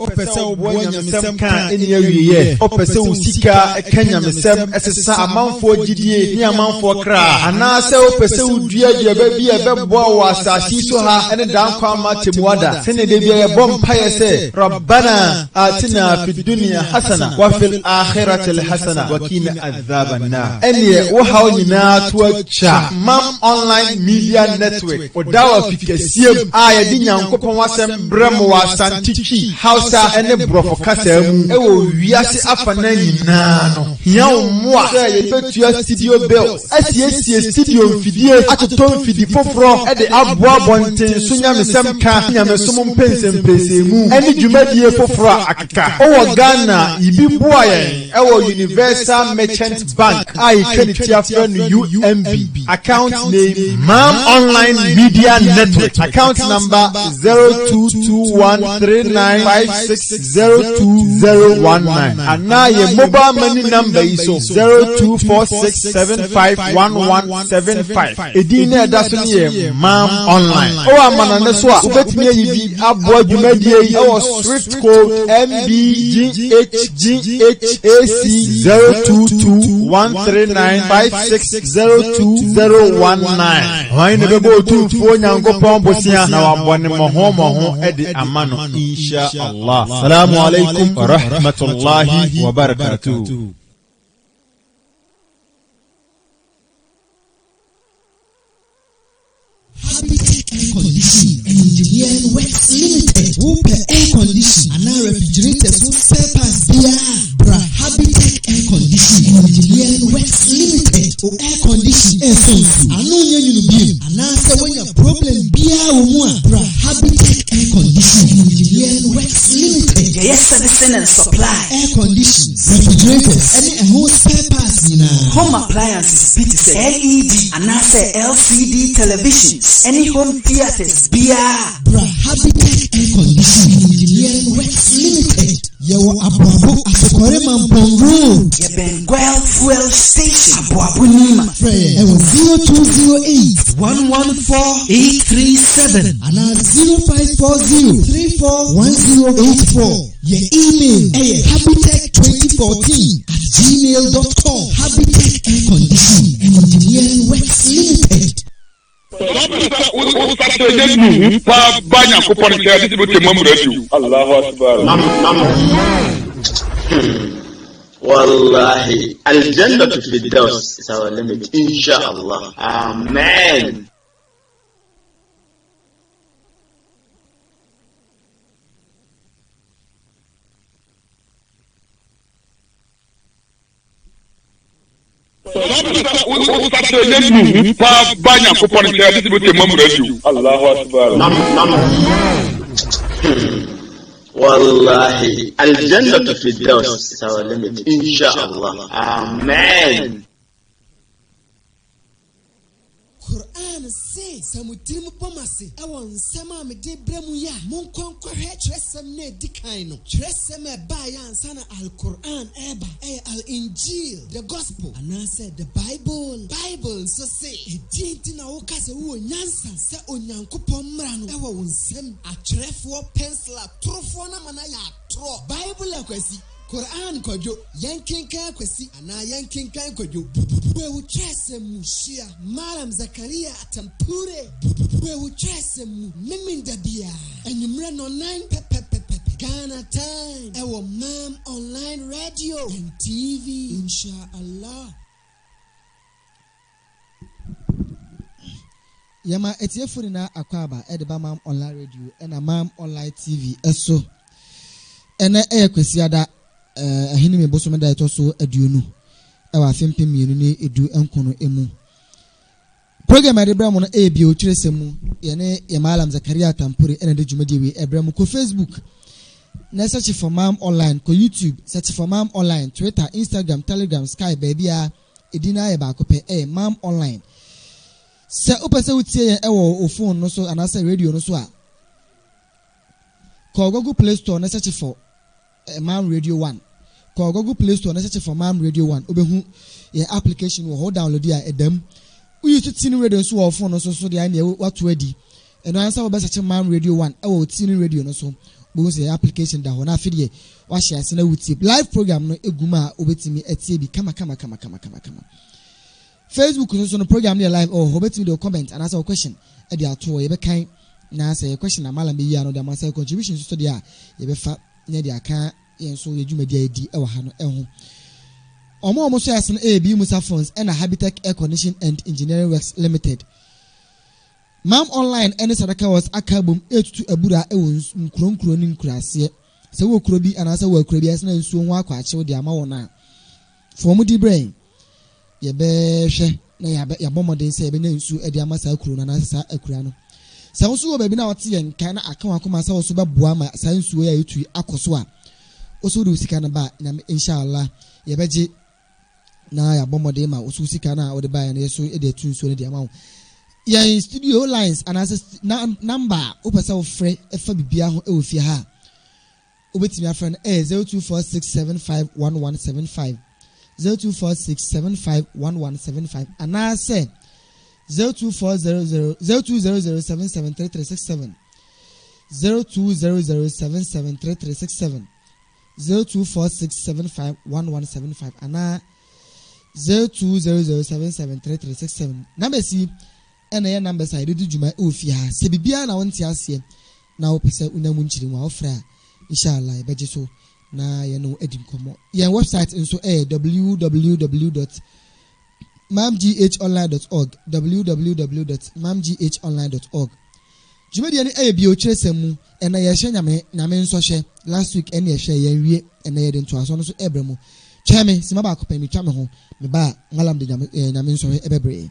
opese obonya mesem kan eni awiye opese usika kanya mesem esesa amanfo gidie ni amanfo kra anase opese udua dia ba bi ebebo wa asasi so ha ene dan kwa matemuada sene de bia bom paye se rabbana atina fid dunya hasana wa fil akhirati hasana wa qina adhaban nar ene wo hawo nyina to cha mam online media network odawa fikasiem aya di nyankopon wasem brem wa santiki hausa ene brofo kasa mu ewo wiase afana nyina no hiawo moa se yebetua studio bill asiesie studio mfidie atoto mfidi foforo e de aboa bonten so nyamesem ka nyamesom mpensempese mu ene dwumadie foforo akeka owo Ghana ibi boa yen ewo Universal Merchant Bank ai kreditia friend UMB account name Mam Online Media Network account number 022139560219 and now your mobile money number is 0246751175 edina dasoniye Mam Online o amana ne so a ubetimi yibi abo dwumadie yi o Swift code MBGHGHAC 022139560219 why ne bebo tumfo nyankopon bosia na wabone moho edi amano insha Allah. Assalamu alaikum wa rahmatullahi wa barakatuh. Habitat Air Condition and Engineering Works Limited. Whoop air condition and our refrigerators who spare parts bra Habitat Air Condition and Engineering Works Limited. O air condition air sense. Anu nyenu bi. Anase when your problem bra Habitat Air Condition and Engineering Works Limited. Yes, servicing and supply. Air conditions, refrigerators, any whole spare parts. Home appliances, BTC, LED, and LCD televisions, any home theaters, bra Habitat Air Condition and Engineering Works Limited. Yawo Abuabu Asokore Mampong Road. Benguel Fuel Station, Abuabu Nima. Ewo 0208-114-837 and 0540-341084. Your email habitat2014@gmail.com. Habitat Air Condition and Engineering Works Limited. Allahu Akbar. Wallahi, Al-Jannah to Firdaus is our limit, inshallah. Amen. Allahu Akbar. Wallahi, Al-Jannah to Firdaus is our limit, inshallah. Amen. Quran say samutirim pomase awon sama me de bremu ya mon konkwe chresem na dikan no chresem e ba ya ansana al-Quran eba al-Injil the gospel and I said the Bible so say enti na wo kase wo nyansa se onyankopon mra no ewo wonsem atrefo pencil atrofo na mana ya atro Bible akwasi Quran kojo yankinkan kwesi ana yankinkan kojo we chese mushia Malam Zakaria Atampure we chese mu miminda bia enumre no 9 Ghana time ewo Mam Online Radio and TV inshallah. Yama etiefuri na akwaba edeba Mam Online Radio and a Mam Online TV eso ene kwesiada ahini me boso me da etoso aduonu ewa fempem mienu ne edu enkono emu program ade bra mo na ebi o kiresemu ye ne ye Malam Zakaria Atampure ene de dwumadi we ebra mo ko Facebook na search for Mam Online ko YouTube search for Mam Online Twitter Instagram Telegram Skype baby a edina ye ba ko pe Mam Online se opese utie ye ewo o phone no so anasa radio no so a ko Google Play Store na search for Mam Radio 1 ko Google Play Store na search for Mam Radio 1 obehu your application wo hold download ya edam we use tin radio so wo phone so so dey na what ready and answer we search Mam Radio 1 e wo tin radio no so bo say application da ho na afidie wa share se na wuti live program no eguma obetimi etie bi kama Facebook no program dey live or obetimi do comment and ask a question e dey ato e be kan na say question amala be ya no dey say contribution so dey a e be fa na dey aka yen so yedwuma dey adi e wa ha no eho omo so yasen AB Musa Phones and Habitat Air Condition and Engineering Works Limited. Mam online any sadaka was akabum 82 abura e won nkronkro ni nkurase. Se wo kuro bi anasa wo kuro bi asena nsuo ho akwa ache de ama wona. For mu di brain. Ye be hwe na ya bomoden se ye be na nsuo e de ama sa kuro na sa akura no. Se wo so wo ba bi na wote ye nkan na aka wakoma sa wo so ba boa ma sa nsuo ya yetu akoso a. Oso do sika na ba na inshallah ye beje na ya bomode ma osu sika na o de ba ya na so e de tu nsuo ne de ama wo. Yeah, studio lines and as number opesa wo frɛ efa bibia ho e wo fie ha obetimi afrɛ no 0246751175 0246751175 and I say 0200773367 0200773367 0246751175 and I 0200773367 number see and the number side do juma ofia se bibia na wonte ase na opese unamu nchiri mu ofra inshallah e beje so na ye no edim komo ye website nso www.mamghonline.org www.mamghonline.org jumedi ni e bi o chiresemu ena ye hye nyame nso hye last week ena ye hye ye wie ena ye de nto aso no so ebremu Chame, si maba akopɛ mi twa me ho me ba ngalam de nyame nso ebebre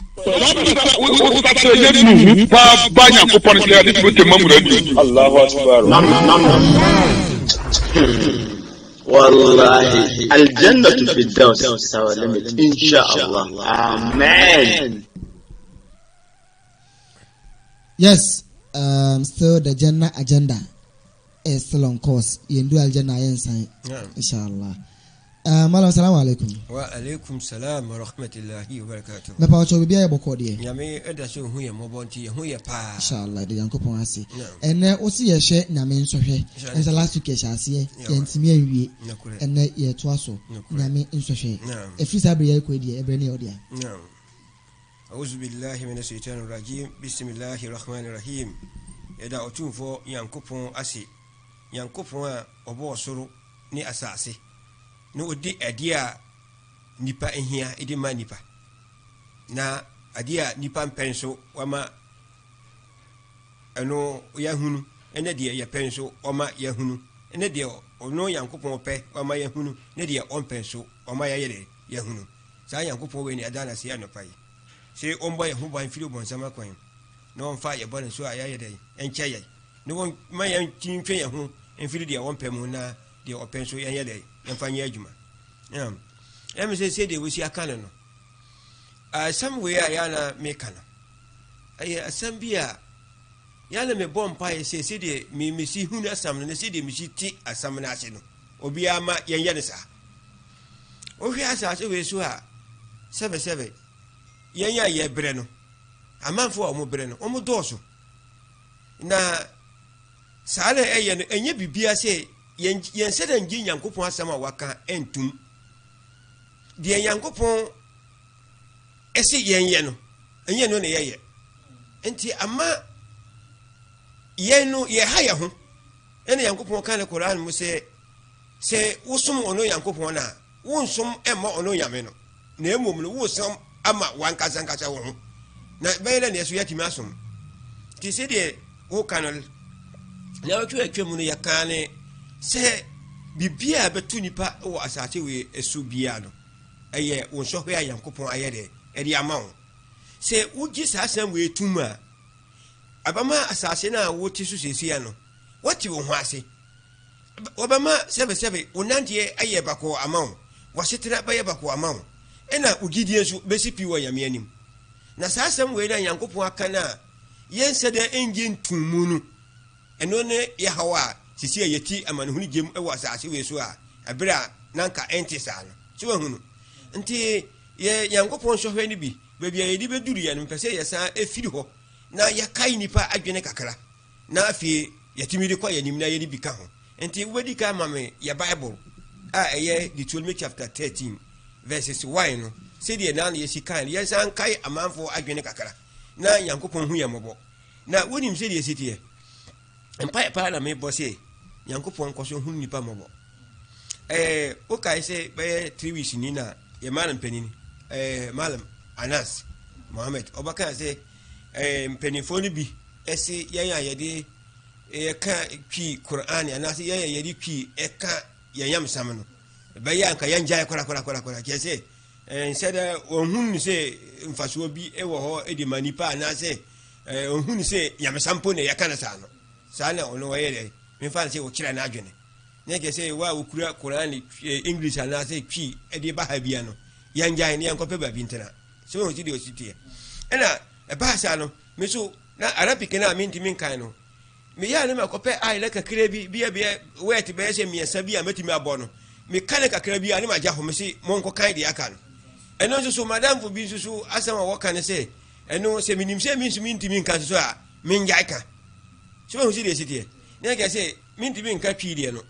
Allahu akbar wallahi aljannatu fi daws sawa limit inshallah amen. Yes, still the Jannah agenda is still on course. Yendu aljanna yensan inshallah. Malam assalamu alaikum. Wa alaikum salam wa rahmatullahi wa barakatuh. Me pa ocho bibia yeboko de. Nyame eda so hu ye mobonti ye hu ye pa. Inshallah de yankopon ase. Ene osi ye hye nyame nso hwe. Ensa last week ye ase ye ntimi anwie. Ene ye to aso nyame nso hwe. Efisa bre ye ko de ebre ne odia. A'udhu billahi minash shaitanir rajim. Bismillahir rahmanir rahim. Eda otumfo yankopon ase. Yankopon a obo osoro ni asase. No odi adia nipa ehia edi ma nipa na adia nipa mpenso wama eno yahunu ene de ya penso oma yahunu ene de ono yankopon pe wama yahunu ne de ompenso oma yayere yahunu sa yankopon we ni adana se anopai se ombo ye hubo anfiri bon sama kwan na onfa ye bon so ayayede enche ye ne won ma yan tintwe ye hu enfiri de ompemu na de openso yayede emfanya adwuma em say de we see akana no somewhere yana make kana asambia yana me bompa ye say de me si hu na asam no say de me si ti asam na ase no obi ama yenye ne sa o hwe asase we so a 77 yenya ye bre no amanfo o mo bre no o mo doso na sale eye no enye bibia say yen sede ngi Nyankopon asama waka entum de Nyankopon ese yen no enye no ne ye enti ama yen no ye ha ye ho ene Nyankopon kan Quran mu se wosum ono Nyankopon na wonsum emma ono nyame no na emom no wosum ama wankasa nkasa wo ho na bayele ne so yatimi asom ti se de wo kanal na otwetwe mu no yakane se bibia betu nipa wo asase we esu bia no eye wo sohwe a Yankopon ayede edi amawo se ugi sasam we tuma abama asase na wo ti so sesia no wati wo ho ase obama 77 onantie aye bako amawo wasetira baye bako amawo ena ugidie so besipi wo yame anim na sasam we na Yankopon akana yensede engin tumu no eno ne yahawa sisi yeti amanhuni gem ewa asase we so a abira nanka entisa no so wahunu nti ye Yankopon sohwe ni bi bebia yedi beduru ya no pese yesa efiri ho na yakai nipa adwene kakra na afie yɛtumi de kɔ yɛnim na yɛde bi ka ho enti wobɛdi ka ma me yɛ Bible a ɛyɛ Deuteronomy chapter 13 verses 1 no sɛdeɛ na yɛsi kan yɛsan kae amanfo adwene kakra na Nyankopɔn hu yɛ mmɔbɔ na wonim sɛdeɛ sitiɛ mpa pa na me bɔ sɛ Nyankopɔn nkɔ so hu nipa mmɔbɔ wokae sɛ bɛyɛ 3 weeks ni na yɛ malam panini malam Anas Mohammed ɔbɛka sɛ mpanimfoɔ no bi ɛsi yɛn a yɛde yɛka twi Quran anaasɛ yɛn a yɛde twi ɛka yɛnyam sam no bɛyɛ anka yɛn gyae kora kyɛ sɛ nsɛdɛ ɔhunu sɛ mfasoɔ bi ɛwɔ hɔ ɛde ma nipa anaasɛ ɔhunu sɛ yamesampo ne yɛka no saa no saa na ɔno wɔyɛ dɛ memfa no sɛ wɔkyerɛ no adwene ne yɛ sɛ wa wɔkura Quran English anaasɛ twi ɛde ba ha bia no yɛn gyae ne yɛnkɔpɛ baabi ntena sɛ wɔn si deɛ ɔsiteɛ ɛna ɛbaa saa no me so na Arabic na mentimi nkan no me ya ne makɔpɛ ayɛ kakra bi wet bɛyɛ sɛ miɛnsa bi a mɛtumi abɔ no me ka ne kakra bi a ne magya ho me se monkɔ kan deɛ aka no ɛno nso so madamfo bi nso so asɛm a wɔka ne sɛ ɛno sɛ menim sɛ menso mentimi nka so a mengyae ka sɛ wɔhu si deɛ siteɛ ne yɛ sɛ mentimi nka twii deɛ no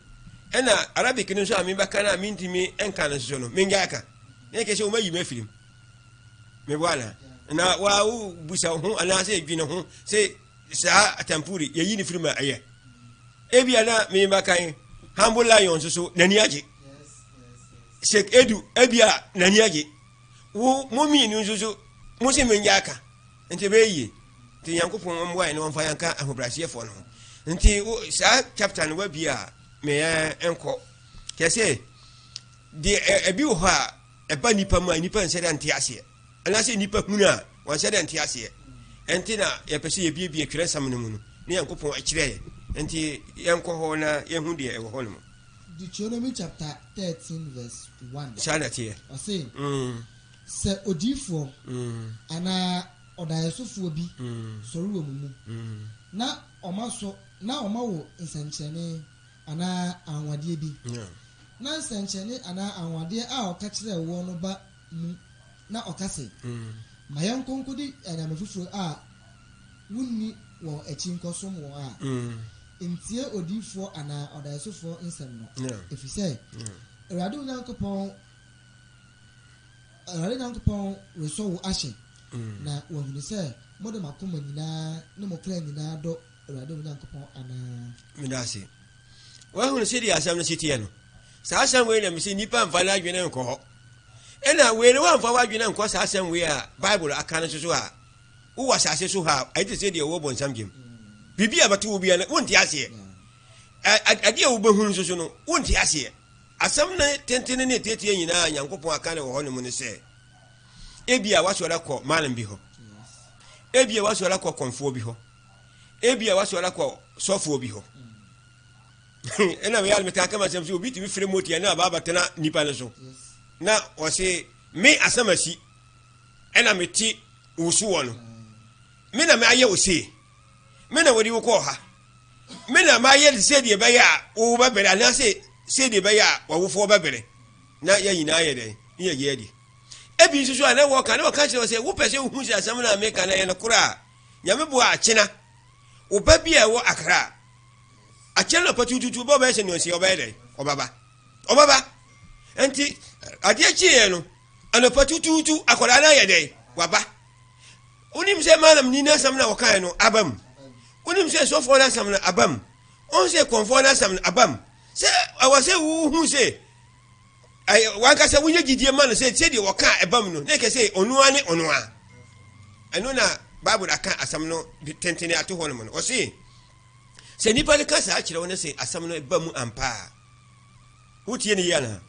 ɛna Arabic no nso a mebɛka no a mentimi nka no so no mengyae ka ne yɛ sɛ wɔmayi me afirim meboa na wa wo busa ho anaasɛ dwene ho sɛ saa atampuri yɛyi ne firima ɛyɛ ebia na meba kan Humble Lion so nani agye Sheikh Edu ebia nani agye wo momi ni so mo se menja aka nti bɛyie nti Nyankopɔn mboa ne wɔmfa yanka ahobrɛaseɛfo no nti saa chapter no wabia me enko kɛsɛ de ebi wo ha ɛba nipa mu a nipa nsɛ da nte aseɛ anaasɛ nipa hunu a wɔnsɛ da nte aseɛ enti na yɛpɛ sɛ yɛbiebie twerɛ sam no mu no ne Nyankopɔn akyerɛ yɛ enti yɛnkɔ hɔ na yɛhu deɛ ɛwɔ hɔ no mu Deuteronomy chapter 13 verse 1 saa na teɛ ɔse sɛ odiifoɔ anaa ɔdaeɛsofoɔ bi sɔre wɔ mu na ɔma wo nsɛnkyerɛnne anaa anwadeɛ bi na nsɛnkyerɛnne anaa anwadeɛ a ɔka kyerɛ wɔ no ba mu na ɔka sɛ ma yɛnkɔnkɔ di anyame foforɔ a wunni wɔ akyi nkɔsom wɔ a ntie odiifoɔ anaa ɔdaeɛsofoɔ nsɛm no ɛfiri sɛ Awurade Nyankopɔn resɔ wo ahyɛ na wɔhunu sɛ mode makoma nyinaa ne mokra nyinaa dɔ Awurade Nyankopɔn anaa medase wɔhunu sɛdeɛ asɛm no siteɛ no saa asɛm wei na mesɛ nnipa mfa no adwene nkɔ hɔ ɛna wei no wamfa w'adwene nkɔ saa asɛm wei a Bible aka no so a wowɔ asase so ha ɛte sɛ deɛ wɔwɔ bɔnsam gyem biribi a bɛto wo bia no wonte aseɛ adeɛ a wobɛhunu nso so no wonte aseɛ asɛm no tentene ne tietie nyinaa Nyankopɔn aka ne wɔ hɔ no mu ne sɛ ebia wasɔre kɔ malam bi hɔ ebia wasɔre kɔ kɔnfoɔ bi hɔ ebia wasɔre kɔ sɔfoɔ bi hɔ ɛna me alme ka ma sɛm so obi timi frɛ motia na baba tena nipa no so na wɔse me asamasi ɛna meti wusu wɔ no me na me ayɛ wo se me na wɔde wo kɔ ha me na ma ayɛ sɛ deɛ bɛyɛ a wo bɛbɛrɛ anaasɛ sɛ deɛ bɛyɛ a wɔwofoɔ bɛbɛrɛ na yɛ nyinaa yɛ dɛn ne yɛ yɛ di ebi nso so a na wɔka kyerɛ sɛ wopɛ sɛ wohu sɛ asɛm no a meka na yɛ no korɔ a nyame boa akyena wo ba bi a ɛwɔ Akra akyena no patututu bɔ bɛyɛ sɛ ne ɔsi ɔbɛyɛ dɛn ɔbaba enti adeɛ kyeeɛ no anɔpa tututu akɔdaa na yɛ dɛn waba wonim sɛ malam ni na asɛm no wɔkae no abam wonim sɛ sɔfoɔ no asɛm no abam ɔn sɛ kɔnfoɔ no asɛm no abam sɛ awɔ sɛ wohu sɛ wankasa wonya gyidie ma no sɛ sɛdeɛ wɔka ɛbam no na ɛkɛ sɛ ɔnoa ne ɔnoa ɛno na Bible aka asɛm no tentene ato hɔ no mu no ɔse sɛ nnipa no ka saa kyerɛ wo no sɛ asɛm no ɛba mu ampa a wotie ne yie anaa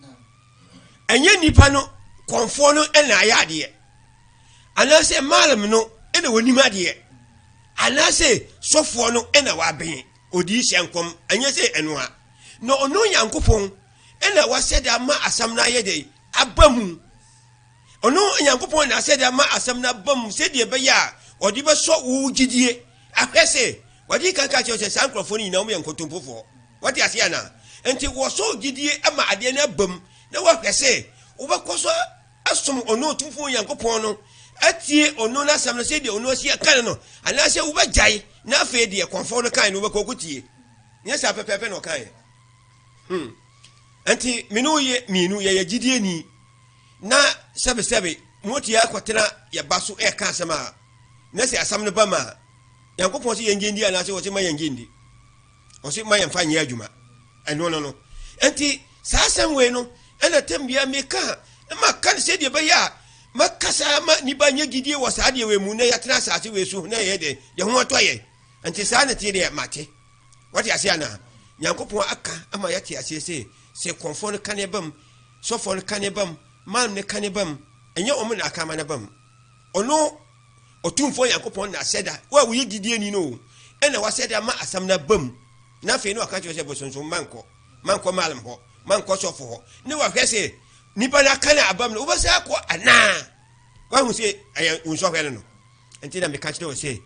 ɛnyɛ nnipa no kɔnfoɔ no ɛna ayɛ adeɛ anaasɛ malam no ɛna wɔnim adeɛ anaasɛ sɔfoɔ no ɛna wɔabɛn ɔdii hyɛ nkɔm ɛnyɛ sɛ ɛnoa na ɔno Nyankopɔn ɛna wasɛ da ma asɛm no ayɛ dɛ aba mu ɔno Nyankopɔn na asɛ da ma asɛm no aba mu sɛdeɛ ɛbɛyɛ a ɔde bɛsɔ wo gyidie ahwɛ sɛ wɔde kanka kyerɛ sɛ saa nkurɔfoɔ no nyinaa wɔyɛ nkontompofoɔ wɔte aseɛ anaa enti wɔsɔ gyidie ama adeɛ no aba mu na wɔhwɛ sɛ wobɛkɔ so asom ɔno ɔtumfoɔ Nyankopɔn no atie ɔno n'asɛm no sɛdeɛ ɔno asi aka no anaasɛ wobɛgyae na afei deɛ kɔnfoɔ no kan no wobɛkɔ kɔtie Yes, I prepare no kind. Auntie, Minoye, Minu, ye Gideoni. Na, Sabe, Motia Quatena, ya Basu Air Casama. Nessa, Sam the Bama. Yankoposi Yangindi, and I was in my Yangindi. Or see my and fine Yajuma. And no. Auntie, Sassam Weno, and a Tembia Meka. And my can't say the Baya. Makasa Nibanya Gidia was Adia Mune Atrasa, we soon, nay, Yamotoye. And Tisanity there, Mate. What you say now? Yankopo Aka, Amayati, as you say conform cannibum, so for the cannibum, man the cannibum, and your woman Akamanabum. Or no, or two for Yankopon, I said that. Well, we did you know? And I was said, I'm a samna bum. Nothing, no country was so Manco Malam, Manco so for. No, I say, Nipana Kana Abam, was a na. One who say, I am so well. Until I may catch no say,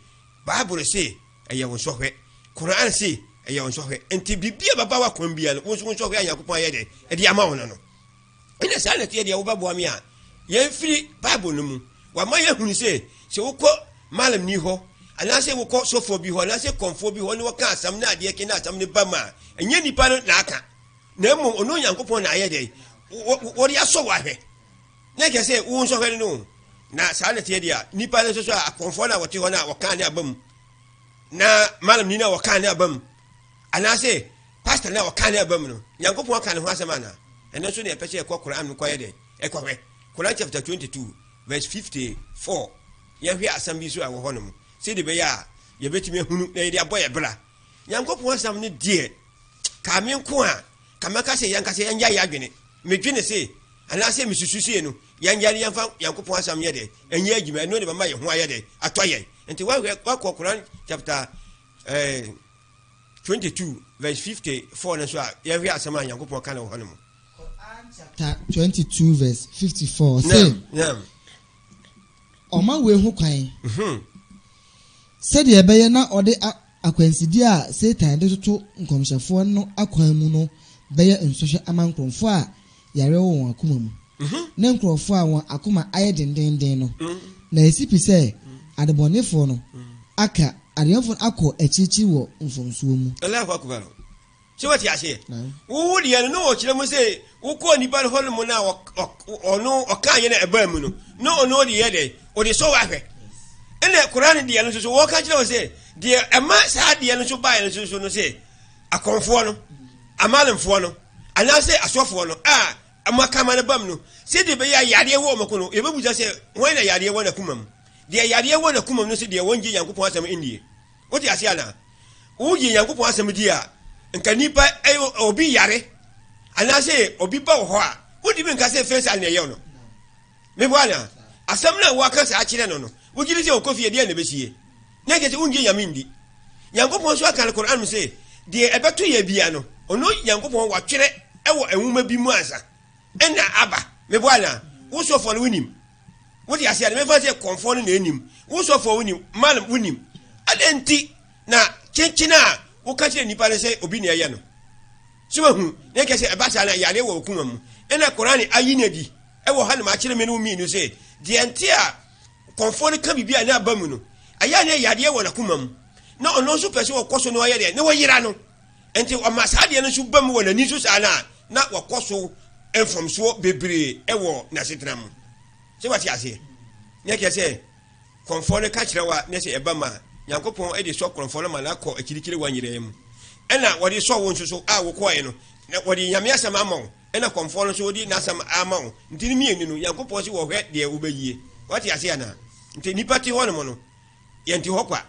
Bible say, I am so well. Quran say, I am so well. And to be a Baba Cumbia, was one so very Yakupayade, at the amount. In a sanity, the Obabamia, ye free Bible no. What my young say, so call Malam Niho, and I say, we'll call so for behold, I say, conform behold, no cast, some nadia cannot, some the Bama, and Yenny Panon Naka. No more, no young upon Ayade. What you saw, I like I say, won't so very no. Na sanity, Nipa, a conform what you want, or can't have them. Na Malam Nina or can't have them. And I say, Pastor now can't have them. Young upon can have a manner. And that's when I pay a Quran required. Equa, Quran chapter 22, verse 54. You hear some issue of honum. Say the Baya, you bet me who lady a boy a bra. Young upon some dear. Come in Qua, Kamaka say, Yanka say, and Yagini. Make say, and I say, Mrs. Susino, young Yanko some yede, and yet you may know my why a toye. And to what Quran chapter 22, verse 54, and so you hear some Yanko kind of honum. Chapter 22, verse 54. Say, Oma we who crying. Said the Bayana or the Aquensidia, Satan, the two commission no aquamuno, Bayer and social amount from far, Yarrow Akumum. Nemcro far one Akuma Ayadin Deno. Naisipi say, at the Bonifono, Aka, at the often Ako, a chichiwo, from Swum. A laugh. So what you say? Who would you know what you say? Who call the bad Holmona or no, or can't a Bermuno? No, the other, or the so happy. And the Quran, the answer, what can't you say? Dear, a mass had the answer by and so say, a conforno, a malam forno, and I say a softforno, a macamana bumno. Say the Baya Yadia Womacuno, if we just say, when a Yadia one a cumum. The Yadia one a cumum, no say, dear one young Kupasam India. What you say now? Who young Kupasam dear? And can you buy Obi Yare? And I say, Obi Boha. What do you mean? Can say face and Yayono? Mewana, a summoner workers are children. Would you say coffee at the end of the year? Negative Ungi Yamindi. Yanko Ponswa can Koran say, dear Abatu Yabiano, or no Yanko Pon watch it, and woman be Mwaza. And Abba, Mewana, who's so for winning? What you say, I never say conforming in him. Who's so for winning? Madam winning. Adenti, na, Chenchina. Who catch any palace say Obinia Yano? So, they can say a battle at Yale Kumum, and a Korani Ayinedi. I will hand my children who mean to say, the entire conform can be an abomino. Ayane Yadia one a Kumum. No super so cost no idea, no Irano. Until a Masadian should bum when a Nisus Anna, not what cost and from so bebre, ewo Nasitram. So what you say? Yaka say, conform catch Nessa Ebama. Yankopon e de so konfolo manako akirikiri wanyirem ena wodi so won so a wo koe no wodi nyame asam amon ena konfolo so wodi nasam amon ntini mienu no Yankopon si wo hwe de ubeyie what ya se na nti nipa ti hono mo no yenti hokwa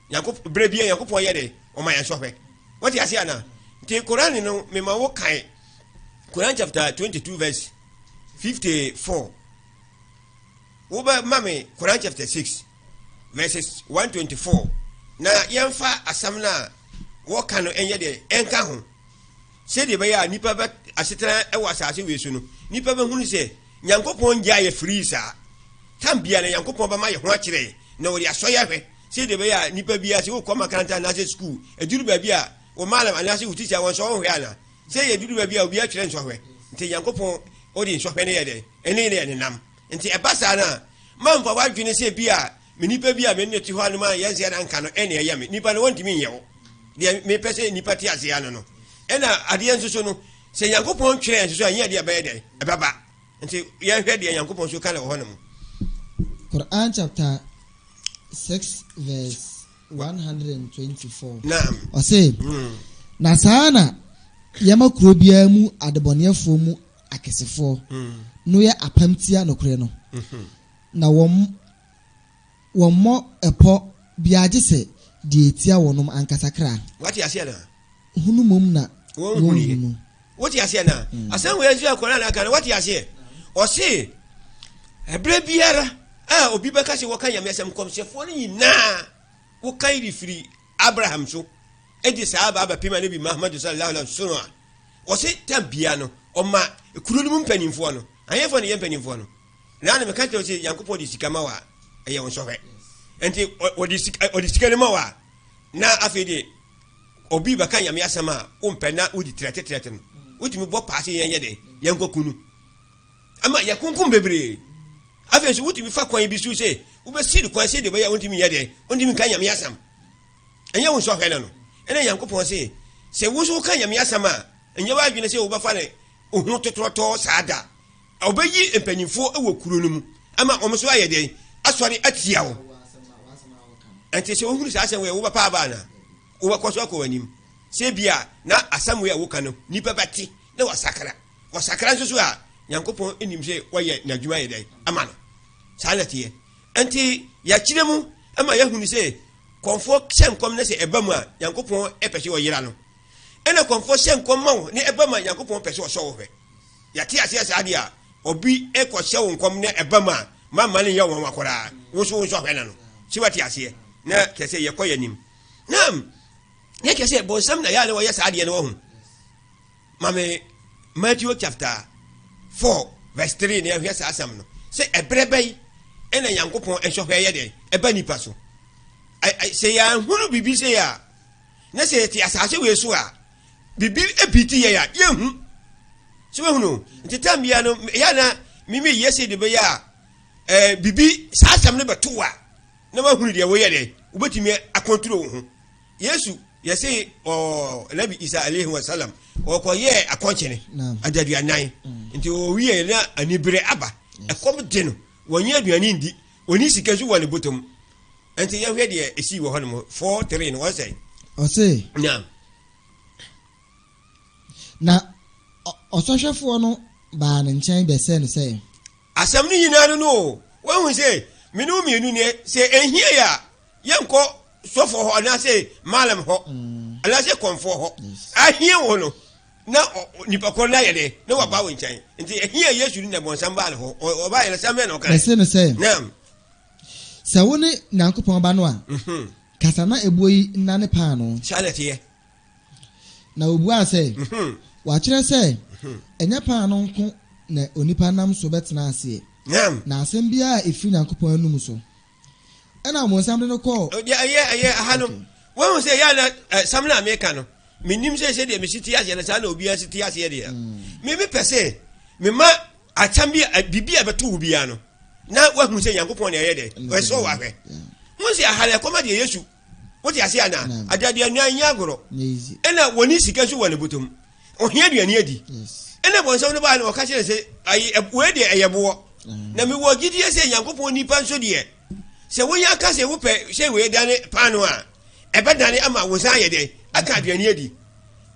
Yankopon brebie Yankopon ye de o ma yanso hwe what ya se na nti Quran no me ma wo kan Quran chapter 22 verse 54 wo ba mame Quran chapter 6 verses 124. Na yemfa asamna wo kanu enye de enka ho. Se de be ya nipa ba asetena e wasase wesu no. Nipa ba hunu se Nyankopon gya ye free sa. Tambia na Nyankopon ba ma ye ho akire na wo ya soya hwe. Se de be ya nipa bia se wo koma karanta na se school. Eduru ba bia wo malam anase wo teacher won so ho hwe ana. Se ye eduru ba bia obi akire nso hwe. Nti Nyankopon odi nso hwe ne ye de. Ene ne nam. Nti ebasa na mamfa wadwene se bia me nipa bia me ne ti ho anuma yense na nka no ene ya me nipa no wontimi yewo de me pese ni pati asia no ena ade enso so no se Yankopon twerɛ enso so anya de abaye de ebaba nti ye hwɛ de Yankopon so kala ho no Quran chapter 6 verse 124. Naam. Ose na sana yama kuro bia mu adebonefo mu akesefo no ye apamtia nokure no na wom mo epo biaje se de etia wonom ankasa kra wati asia na hunu mom na wonu wati asia na asan we azu akora na kan wati asia ose ebre biara obi beka se wokan yamesem komsefo ni na wokan rifiri Abraham so edi sahaba abapima nabi Muhammad sallallahu alaihi wasallam ose tambia no oma kuro no mpanimfo no ayefo ne yempanimfo no na na meka tell se Yankopon di sikama wa eye won sohwe enti odi sikane ma wa na afede obi baka yame asama o mpena odi trete no wotimi bo paase yenye de yankokunu ama yakunkum bebre afede so wotimi fa kwan bi su se wo be sidi kwan se de be ya wotimi yede wotimi kan yame asam enye won sohwe no ene Yankopon se wo so kan yame asama enye ba adwene se wo ba fa ne ohun tototo saada obeyi empanimfo ewo kuro no mu ama omso ayede asori atia wo enti se ohuru sa asem we wo ba pa ba na wo ba kwaso akwanim se bia na asam we wo kanu nipa bati na wasakra nso so a Yankopon enim se woye nadwuma yede ama no salatiye enti ya kiremu ama yahunu se konfo senkom na se ebamu a Yankopon epese wo yira no ena konfo senkom ma wo ne ebama Yankopon pese wo so wo hwe ya ti ase ade a obi ekɔhyɛ wo nkom na ebama mama ne yɛ wɔn akɔra wo so hwɛ na no si wati ase na kɛse yɛ kɔ yanim nam ne kɛse bonsam na ya ne wɔyɛ saa de ne wo ho mame Matthew chapter 4 verse 3 ne hwɛ saa asam no sɛ ebrɛbɛyi ena Yankopon ehwɛ yɛ de eba nipa so sɛ ya hunu bibi sɛ ya na sɛ ti asase we so a bibi ebiti yɛ ya yehu so hunu nti tambia no ya na mimi yesi de be ya bibi sa asam ne beto a na ma hunu de wo ye de ubetimi akontrol ho Yesu yesi Nabi Isa alayhi wasallam o ko ye akonchene adadu anan nti o wiye na anibere aba ekom de no wonye aduane ndi oni sikazu wale botom nti ya hwe de esi wo hono 4:3 no say o say na osohwefo no ba ne nkyɛn be se no say asam ni nyina no wo hu say minu mienu ne se ehia ya yenko sofo ho na say malam ho ala say konfo ho ahia wo no na nipa ko na yede na wa ba wo nkyɛn nti ehia Yesu ni na bonsam ba ho o ba yele sam na o kan se no say nam sa wo ne Nyankopon ba no a kasa na ebuoyi na ne pa no salatiye na obu a say wa kyerɛ say enya pa no nko na onipa nam so betena ase na asem bia efi Nyankopon anum so ena mo nsam de no ko ya hanu wo se ya na sam na America no minim se de mesiti ase na sa na obi asiti ase de me pese me ma achambi bibi abeto bia no na wa hu se Nyankopon na ye de we so wa hwe mo se ahale koma de Yesu wo ti ase ana adade anu anya agoro ena woni sika so woni botom ohia aduane adi ena bonsam no ba na o ka kire se ayi we de eyebo na me wo gidie se Nyankopon nipa nso de se wo ya ka se wo pe se we dane pano a ebe dane ama wo san ye de aka aduane adi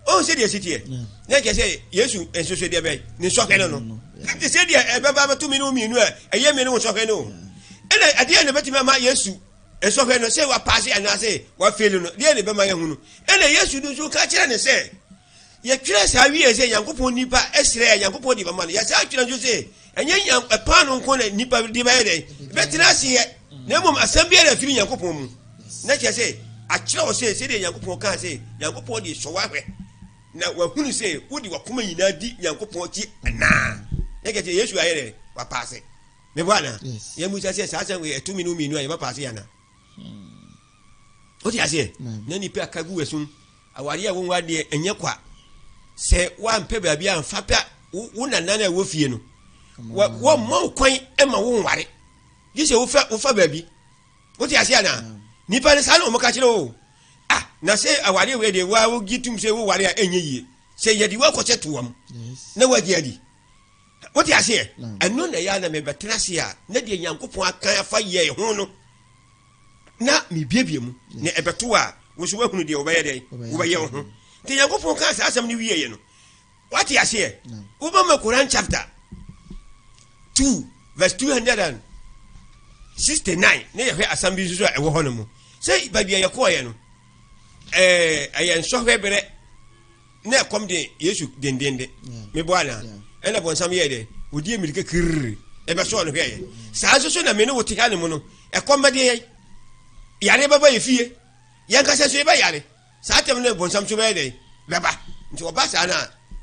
o se de sitie na ke se Yesu enso so de be ni so ke no de se de ebe ba to mi no mi nu a eye mi no so ke no ena ade na betime ma Yesu enso ke no se wa pass ana se wa fail no de ne be ma ye hunu ena Yesu du so ka kire ne se ye twere sa wi e se Nyankopon nipa esre Nyankopon di ba ma ya sa twere nso se enye pano nko na nipa di ba ye de betina se na mom asambia na firi Nyankopon mu na ke se a kire o se de Nyankopon ka se Nyankopon di so wa hwe na wa hunu se wodi wa kuma nyina di Nyankopon ti na ke se Yesu ayere wa pass me bwana ye mu se sa san we etumi no minu aye ba pass ya na o ti ase na ni pe akagu wesun awari a won wa de enye kwa se wa mpe ba bia mfa pa wo nana na wo fie no wo mo kwan e ma wo nware gise wo fa ba bi wo ti ase ana nipa ne sa na o mo ka kire o na say aware we de wa wo gitum say wo ware a enye yie say ye di wa ko cheto am na wa gi adi what you say eno na ya na me betena se a na de Nyankopon akan afa ye ho no na me biebie mu na ebeto a wo so wa hunu de wo be ye de wo be ye ho de Nyankopon kan sa asam ni wiye ye no what you say wo ba ma Quran chapter 2 verse 269 ne ye hwe asam bi so a ewo ho no mu say ba bia ye ko ye no ayen sohwe bere na kom de Yesu dendende me bo ana ena bon sam ye de odi emirike kirri e be so no hwe ye sa so na me no woti ka ne mu no e kom ba de yare baba ye fie yan ka so e ba yare sa tem ne bon sam so be de baba nti oba sa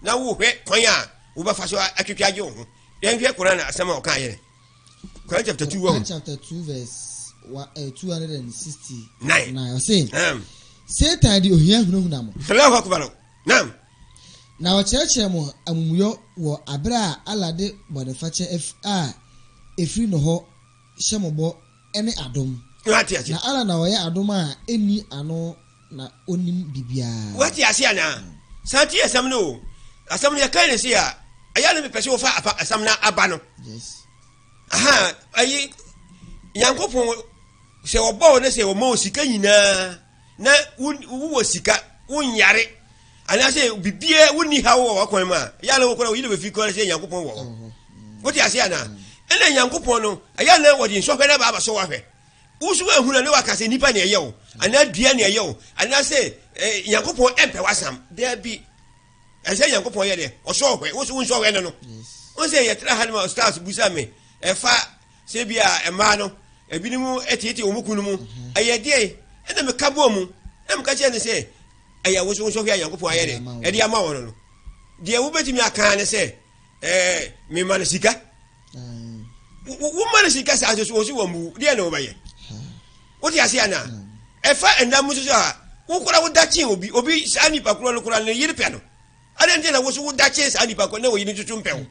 na wo hwe kwan a wo ba fa so atwetwa age wo ho yan hwe Quran asama o kan ye Quran chapter 2 wo chapter 2 verse 269 9 saying Satan di ohia hunahuna mo Allahu akbar nam na wakyerɛkyerɛ mo amumuyo wɔ abra alade bɔdefakyɛ efiri no hɔ hyɛmɔbɔ ɛne adom na ala na wɔyɛ adom a eni ano na onim bibia wati asia na santi asam no asam no yakan se a aya no mepɛ sɛ wo fa asam na aba no yes aha ayi Nyankopon sɛ wɔbɔ ne sɛ wo ma osika nyinaa na wo sika wonyare ana say bibie woni hawo wakwan ma ya na wokora wo be fi ko say Nyankopon wo wo ti ase ana ena Nyankopon no aya na wodi nsohwe na baba so wahwe usu ehuna ne wakase nipa ne yewo ana dua ne yewo ana say Nyankopon empe wasam there be ase Nyankopon ye de o so hwe wo so nsohwe no o say ye tra hanma stars busa me e fa se bia e ma no ebinimu etieti omukunu mu aye de ena me kabo mu na me ka che ne say aya wo so hwe Nyankopon aye de e de ama wono no de wo betimi aka ne say me man sika wo man sika sa so wo so wo mu de na wo baye wo ti ase ana e fa enda mu so a wo kora wo dachi obi sani pa kuro no kora ne yiri pe no ade nde na wo so wo dachi sani pa ko na wo yiri tutu mpe wo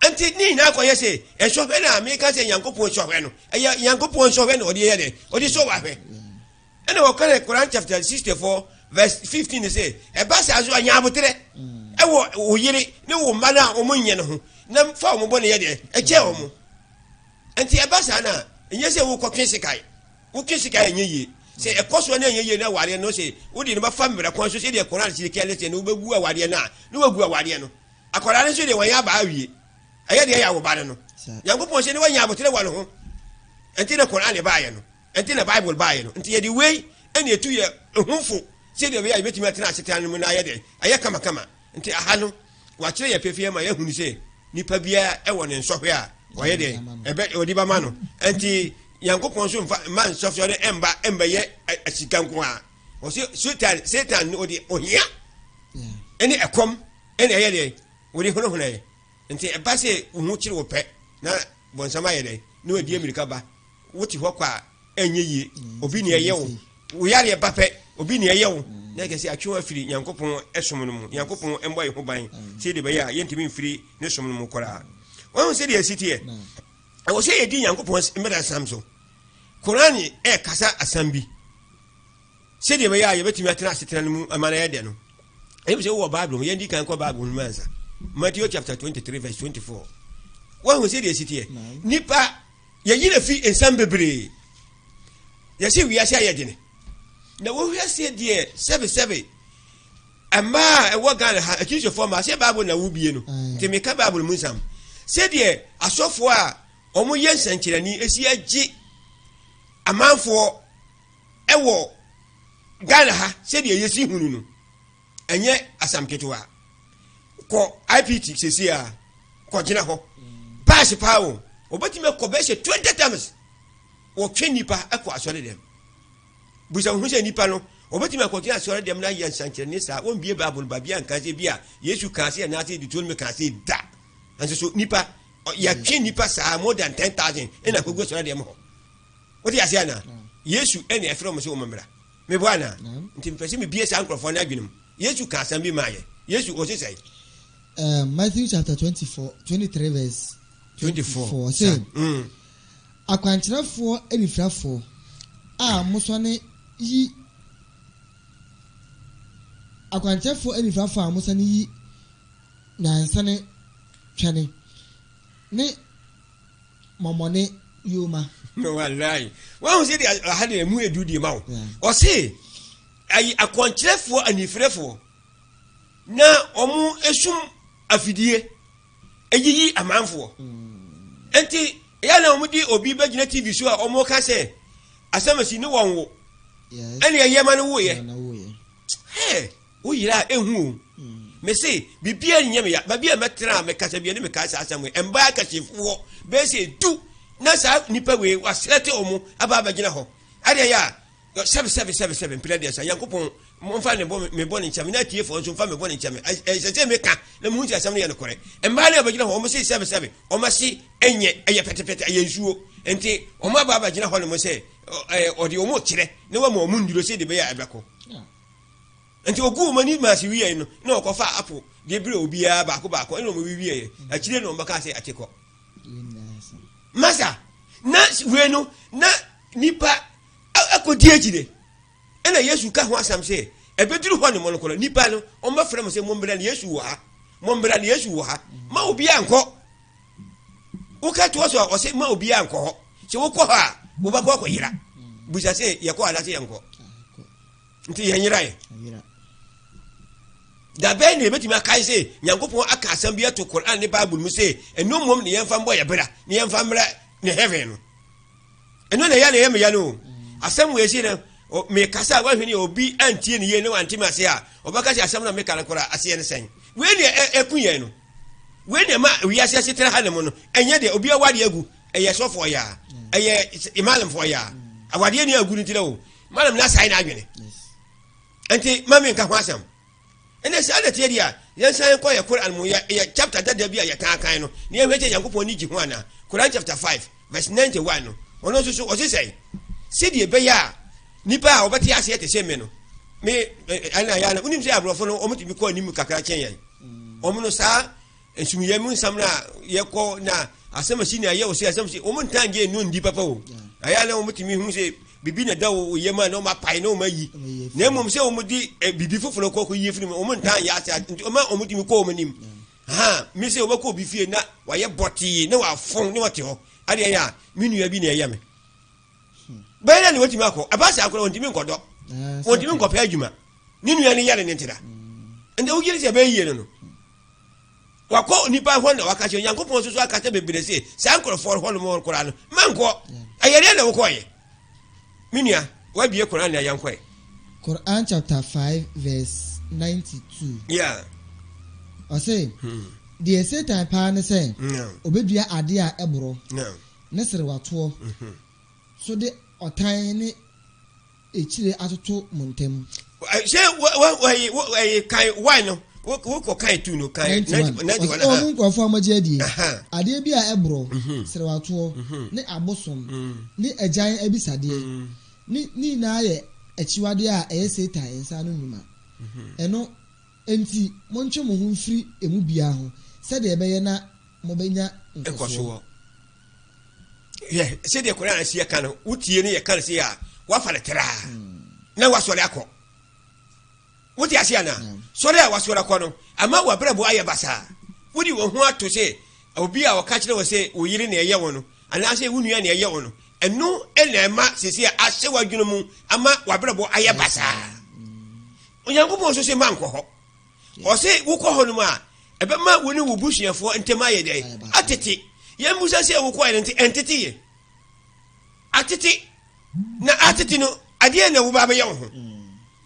anti ni na ko yese e so hwe na me ka se Nyankopon so hwe no e Nyankopon so hwe no ode ye de ode so wa hwe ene wo kare Quran chapter 64 verse 15 say e ba sa so anya abotere e wo yiri ne wo mana o munye no ho na fa o mo bone ye de e che o mo anti e ba sa na enye se wo kwese kai wo kwese kai enye yi se e koso na enye yi na ware no se wo di ne ba fa mbere kon so se de Quran se ke lete no begu aware na ne wagu aware no akora ne so de wan ya ba awie aye de ya wo ba no Nyankopon se ne wanya abotere wa no ho anti na Quran le ba ye no anti na Bible ba ye no anti ye di way ene etu ye ehunfo se de be ya betimi atena asetan mu na aye de aye kama anti aha no wa kire ye pefie ma ye hunu se nipa bia e won nsohwe a wa ye de ebe odi ba ma no anti Nyankopon so man sohwe de emba ye asikanko a o se Satan odi ohia ene ekom ene aye de odi hono ye anti e ba se hu kire wo pe na bonsama ye de no adi America ba woti hɔ kwa enye yi obi ne ye wo wo yare ba pe obi ne ye wo na ke se atwe afiri Nyankopon esom no mu Nyankopon embo ye ho ban se de be ya yentimi mfiri ne som no mu kora won se de asitie e wo se ye di Nyankopon emeda samso Quran e kasa asambi se de be ya ye betimi atena asetena no mu amana ye de no e bi se wo Bible ye ndi kan ko Bible no mansa Matthew chapter 23 verse 24 won se de asitie nipa ye yire fi ensam bebre ye se wi ase ayedine na wo hwe se de 77 ama e wo gan ha akisho form ase Bible na wo bie no te me ka Bible mu nsam se de asofo a omo ye nsankyerani esi agi amanfo e wo gan ha se de yesi hunu no enye asamketoa ko IPT sesi a ko gina ho pass pawo obetime ko be se 20 times wo twe nipa akọ asore dem busa hu se nipa no obetime ko twe asore dem na ye nsankyerani sa won bie Bible ba bia nka se bia Yesu ka se na se di tun me ka se da anso so nipa ya twe nipa sa more than 10,000 ena ko go asore dem ho wo ti ase ana Yesu ene efro mo se o mmra me bo ana nti mpese me bie sa nkrofo na adwenum Yesu ka sa bi maye Yesu o se sai Matthew chapter 23 verse 24 say akwankyerɛfoɔ anifrafo a mosɔne yi akwanchefo anifrafo a musa ni nansane twene ne momone yoma no wallahi wa say dey had emu edu di ma o say ayi akwanchefo anifrafo na omu esum afidie eyiyi amanfo enti ya na omu di obi bagina TV so a omu ka say asamasi ni wonwo ene yema no wo ye wo yira ehu me say bibia nyame ya babia metra me kasa bia ne me kasa asamwe emba kashifo be say du na sa nipa we wasrete omu aba bagina ho ade ya 777 mpirade sa yankopon monfa ne bo me bo ne nchame na tie fo nso mfa me bo ne nchame se me ka na mu nti asam ne ye no kore emba ne bagina ho omu say 77 omu si enye eye petepete eye nsuo enti omu aba bagina ho ne mo say odi omu kire ne wa mo omu nduro say de be ya ebeko enti ogu mani masi wiye no na okofa apo de bire obia baako eno mo wiye akire no mbaka say ateko masa na we no na nipa akodi agire ena Yesu ka ho asam say ebeduru ho ne monokolo nipa no o mafra mo say mombra ne Yesu wo ha ma obia anko wo ka to so o say ma obia anko ho se wo ko ha wo ba ko yira busa say ye ko ala say anko nti yanyira ye da be ne betimi akai say nyankopon aka asam bia to Quran ne Bible mu say eno mom ne yemfa mbo ye bra ne yemfa mra ne heaven no eno ne ya ne yem ya no asam we say na me kasa wa hwene obi antie ne ye ne wantimi ase a obaka say asam na me kala kora ase ne sen we ne ekunye no we ne ma wi ase ase tere ha ne mo no enye de obi awade agu eye sofo ya eye imalam fo ya awade ne agu ni tire o malam na sai na adwene enti mami nka ho asam ene se ada tie dia yen san ko ya Quran mu ya chapter da bia ya kan kan no ne hwete Yankopon ni gi ho ana Quran chapter 5 verse 91 no ono so o se say se die be ya nipa a obati ase te se me no me ana ya na unim se abrofo no omuti bi ko anim kakra chen yan omuno sa ensumuye mu nsam na ye ko na asemasi na ye o se asemasi omuntange no ndi papa o aya na omuti mi hu se bibi na dawo yema no ma pai no ma yi na mom se omudi bibi foforo ko yi firi mo ntan ya ase o ma omudi mi ko omanim mi se obako bi fie na wa ye boti na wa fon ne wote ho ade ya minua bi na ye me bayana ni wotimi akọ abasa akọ ontimi nkodo ontimi nkopa adwuma ni nua ni yale ne ntira ende wo yiri se be yie no wako nipa ho na waka che Yankopon so aka te bebere se sankrofo ho no mo kora no manko ayere na wo koye minua wa bie Quran na yankoye Quran chapter 5 verse 92 yeah I say the Satan pa ne say obedua ade a eboro ne sere wato so de otan ne echire atoto montem say wa kai why no wo ko kai tu no kai 91 o nko fo amaje adie ade bi a ebro sere wato ne abosom ne ajan abisade ni na ye achiwade a Satan ensa no numa eno enti monche mo hu mfiri emu bia ho se de ebeye na mo benya nkoso yeah se de Quran sia kan utie ne ye kan se ya wa fa le tra na wa sori akọ wuti asia na sori a wa sori akọ no ama wa brabo aye basa wudi wo hu ato se obi a waka kire wo se wo yiri na ye wo no ana se wunu ya na ye wo no enu enema sisi a ase wa dwunu mu ama wa brabo aye basa Onyankopon so se manko ho o se wo ko ho no ma ebe ma woni wo busuafo ntema ye dai atete ye musa se wo ko ye entete ye atete na atete no ade na wo ba be ye ho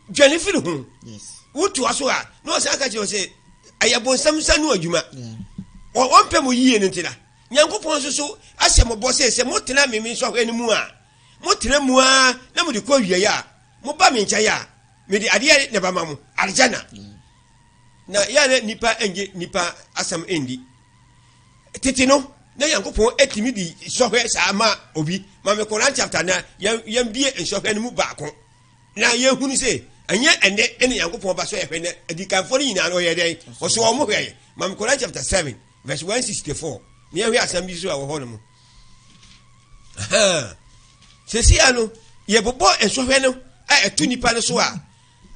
dwane firi ho yes wotu aso a no se aka che o se ayabon samsa no adwuma o pem yie no ntina Nyankopon so asem bo se motena memi so hwani mu a motena mu a na mo de ko wiye ya mo ba me ncha ya me de ade ne ba mamu aljana na ya ne nipa enje nipa asam endi tete no na Yankopon etimi di so hwe sa ma obi ma me Quran chapter na yam bie enso hwe ne mu baako na ye hunu se anye ende ene Yankopon ba so ye hwe ne adikanfo ni nyina no ye den o so o mo hwe ma me Quran chapter 7 verse 164 me hwe asam bi so a wo ho no mo sesi ano ye bobo enso hwe no a etu nipa no so a